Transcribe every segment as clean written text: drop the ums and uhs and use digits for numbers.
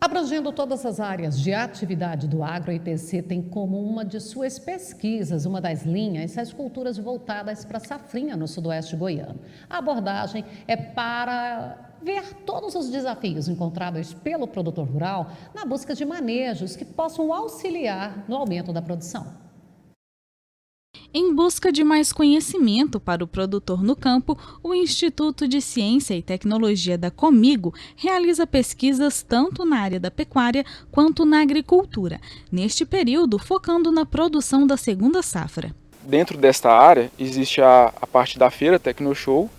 Abrangendo todas as áreas de atividade do agro, a IPC tem como uma de suas pesquisas, uma das linhas, as culturas voltadas para a safrinha no sudoeste goiano. A abordagem é para ver todos os desafios encontrados pelo produtor rural na busca de manejos que possam auxiliar no aumento da produção. Em busca de mais conhecimento para o produtor no campo, o Instituto de Ciência e Tecnologia da Comigo realiza pesquisas tanto na área da pecuária quanto na agricultura, neste período focando na produção da segunda safra. Dentro desta área existe a parte da feira Tecnoshow,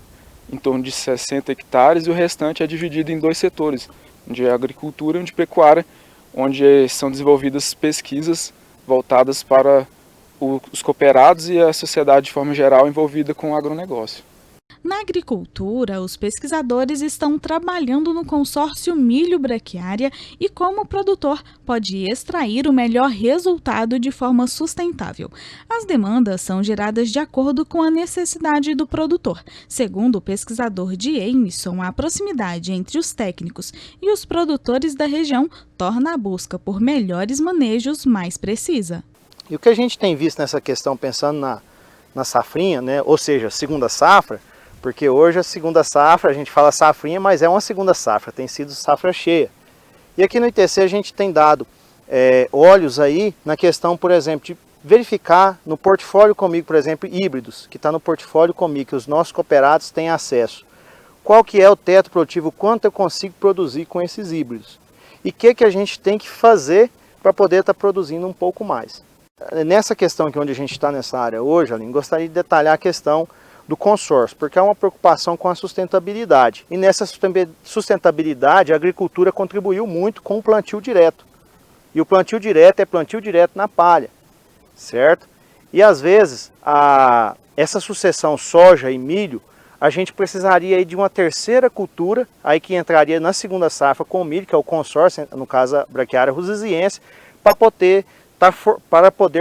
em torno de 60 hectares, e o restante é dividido em dois setores, onde é agricultura e onde pecuária, onde são desenvolvidas pesquisas voltadas para os cooperados e a sociedade de forma geral envolvida com o agronegócio. Na agricultura, os pesquisadores estão trabalhando no consórcio milho braquiária e como o produtor pode extrair o melhor resultado de forma sustentável. As demandas são geradas de acordo com a necessidade do produtor. Segundo o pesquisador Jameson, a proximidade entre os técnicos e os produtores da região torna a busca por melhores manejos mais precisa. E o que a gente tem visto nessa questão, pensando na safrinha, né? Ou seja, segunda safra, porque hoje a segunda safra, a gente fala safrinha, mas é uma segunda safra, tem sido safra cheia. E aqui no ITC a gente tem dado olhos aí na questão, por exemplo, de verificar no portfólio Comigo, por exemplo, híbridos, que está no portfólio Comigo, que os nossos cooperados têm acesso. Qual que é o teto produtivo, quanto eu consigo produzir com esses híbridos? E o que a gente tem que fazer para poder estar produzindo um pouco mais? Nessa questão aqui onde a gente está nessa área hoje, Aline, gostaria de detalhar a questão do consórcio, porque há uma preocupação com a sustentabilidade. E nessa sustentabilidade, a agricultura contribuiu muito com o plantio direto. E o plantio direto é plantio direto na palha, certo? E às vezes, essa sucessão soja e milho, a gente precisaria aí de uma terceira cultura, aí que entraria na segunda safra com o milho, que é o consórcio, no caso a braquiária rusiziense, para poder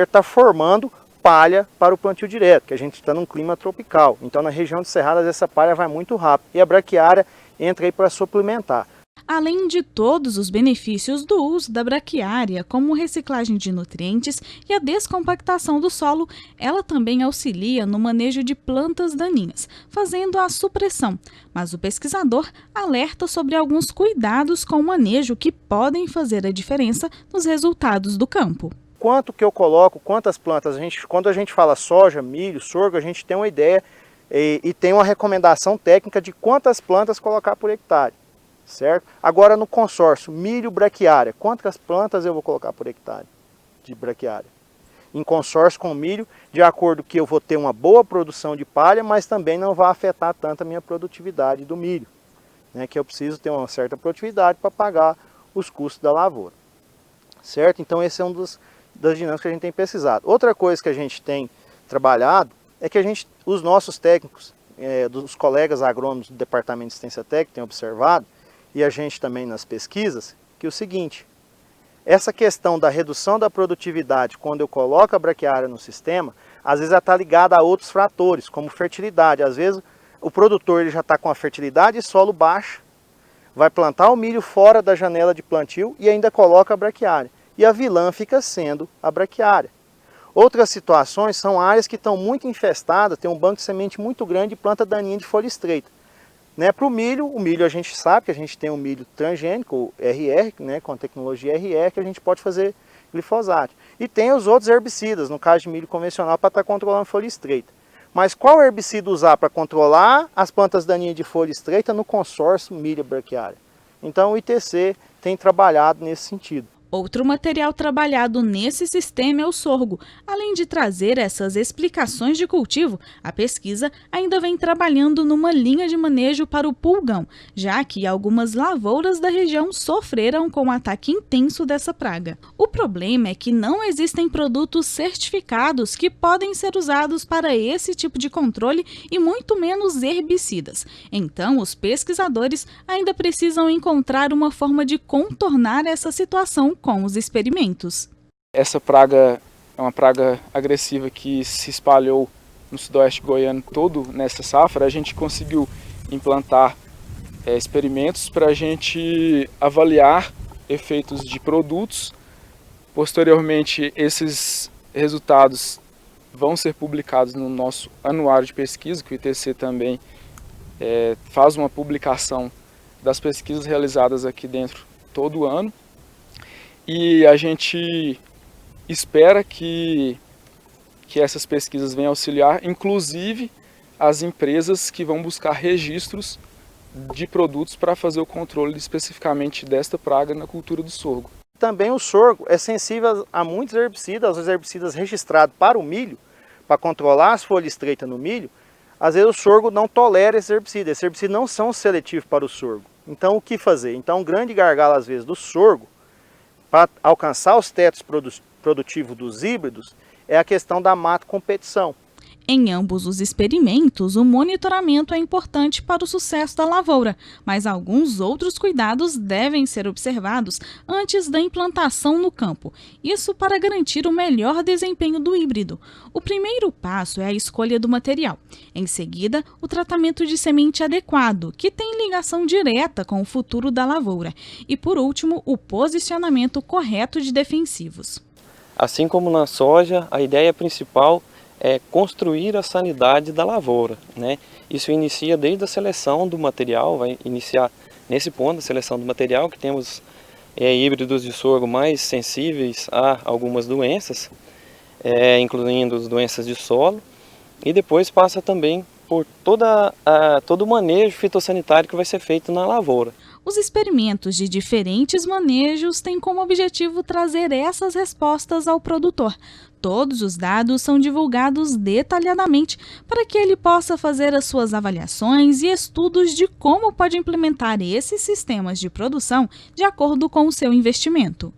estar formando palha para o plantio direto, que a gente está num clima tropical. Então na região de Cerradas essa palha vai muito rápido e a braquiária entra aí para suplementar. Além de todos os benefícios do uso da braquiária, como reciclagem de nutrientes e a descompactação do solo, ela também auxilia no manejo de plantas daninhas, fazendo a supressão. Mas o pesquisador alerta sobre alguns cuidados com o manejo que podem fazer a diferença nos resultados do campo. Quanto que eu coloco, quantas plantas, quando a gente fala soja, milho, sorgo, a gente tem uma ideia e tem uma recomendação técnica de quantas plantas colocar por hectare, certo? Agora no consórcio milho braquiária, quantas plantas eu vou colocar por hectare de braquiária? Em consórcio com milho, de acordo que eu vou ter uma boa produção de palha, mas também não vai afetar tanto a minha produtividade do milho, né? Que eu preciso ter uma certa produtividade para pagar os custos da lavoura, certo? Então esse é um das dinâmicas que a gente tem pesquisado. Outra coisa que a gente tem trabalhado é que os nossos técnicos, dos colegas agrônomos do Departamento de Assistência Técnica têm observado, e a gente também nas pesquisas, que é o seguinte, essa questão da redução da produtividade quando eu coloco a braquiária no sistema, às vezes ela está ligada a outros fatores, como fertilidade. Às vezes o produtor ele já está com a fertilidade e solo baixa, vai plantar o milho fora da janela de plantio e ainda coloca a braquiária. E a vilã fica sendo a braquiária. Outras situações são áreas que estão muito infestadas, tem um banco de semente muito grande de planta daninha de folha estreita. Né, para o milho a gente sabe que a gente tem um milho transgênico, o RR, né, com a tecnologia RR, que a gente pode fazer glifosato. E tem os outros herbicidas, no caso de milho convencional, para estar controlando folha estreita. Mas qual herbicida usar para controlar as plantas daninhas de folha estreita no consórcio milho braquiária? Então o ITC tem trabalhado nesse sentido. Outro material trabalhado nesse sistema é o sorgo. Além de trazer essas explicações de cultivo, a pesquisa ainda vem trabalhando numa linha de manejo para o pulgão, já que algumas lavouras da região sofreram com o ataque intenso dessa praga. O problema é que não existem produtos certificados que podem ser usados para esse tipo de controle e muito menos herbicidas. Então, os pesquisadores ainda precisam encontrar uma forma de contornar essa situação com os experimentos. Essa praga é uma praga agressiva que se espalhou no sudoeste goiano todo nessa safra. A gente conseguiu implantar experimentos para a gente avaliar efeitos de produtos. Posteriormente, esses resultados vão ser publicados no nosso anuário de pesquisa, que o ITC também faz uma publicação das pesquisas realizadas aqui dentro todo ano. E a gente espera que essas pesquisas venham auxiliar, inclusive, as empresas que vão buscar registros de produtos para fazer o controle especificamente desta praga na cultura do sorgo. Também o sorgo é sensível a muitos herbicidas, os herbicidas registrados para o milho, para controlar as folhas estreitas no milho. Às vezes o sorgo não tolera esses herbicidas não são seletivos para o sorgo. Então o que fazer? Então um grande gargalo às vezes do sorgo, para alcançar os tetos produtivos dos híbridos, é a questão da mato competição. Em ambos os experimentos, o monitoramento é importante para o sucesso da lavoura, mas alguns outros cuidados devem ser observados antes da implantação no campo. Isso para garantir o melhor desempenho do híbrido. O primeiro passo é a escolha do material. Em seguida, o tratamento de semente adequado, que tem ligação direta com o futuro da lavoura. E, por último, o posicionamento correto de defensivos. Assim como na soja, a ideia principal é construir a sanidade da lavoura, né? Isso inicia desde a seleção do material, vai iniciar nesse ponto a seleção do material, que temos híbridos de sorgo mais sensíveis a algumas doenças, incluindo as doenças de solo, e depois passa também por todo o manejo fitossanitário que vai ser feito na lavoura. Os experimentos de diferentes manejos têm como objetivo trazer essas respostas ao produtor. Todos os dados são divulgados detalhadamente para que ele possa fazer as suas avaliações e estudos de como pode implementar esses sistemas de produção de acordo com o seu investimento.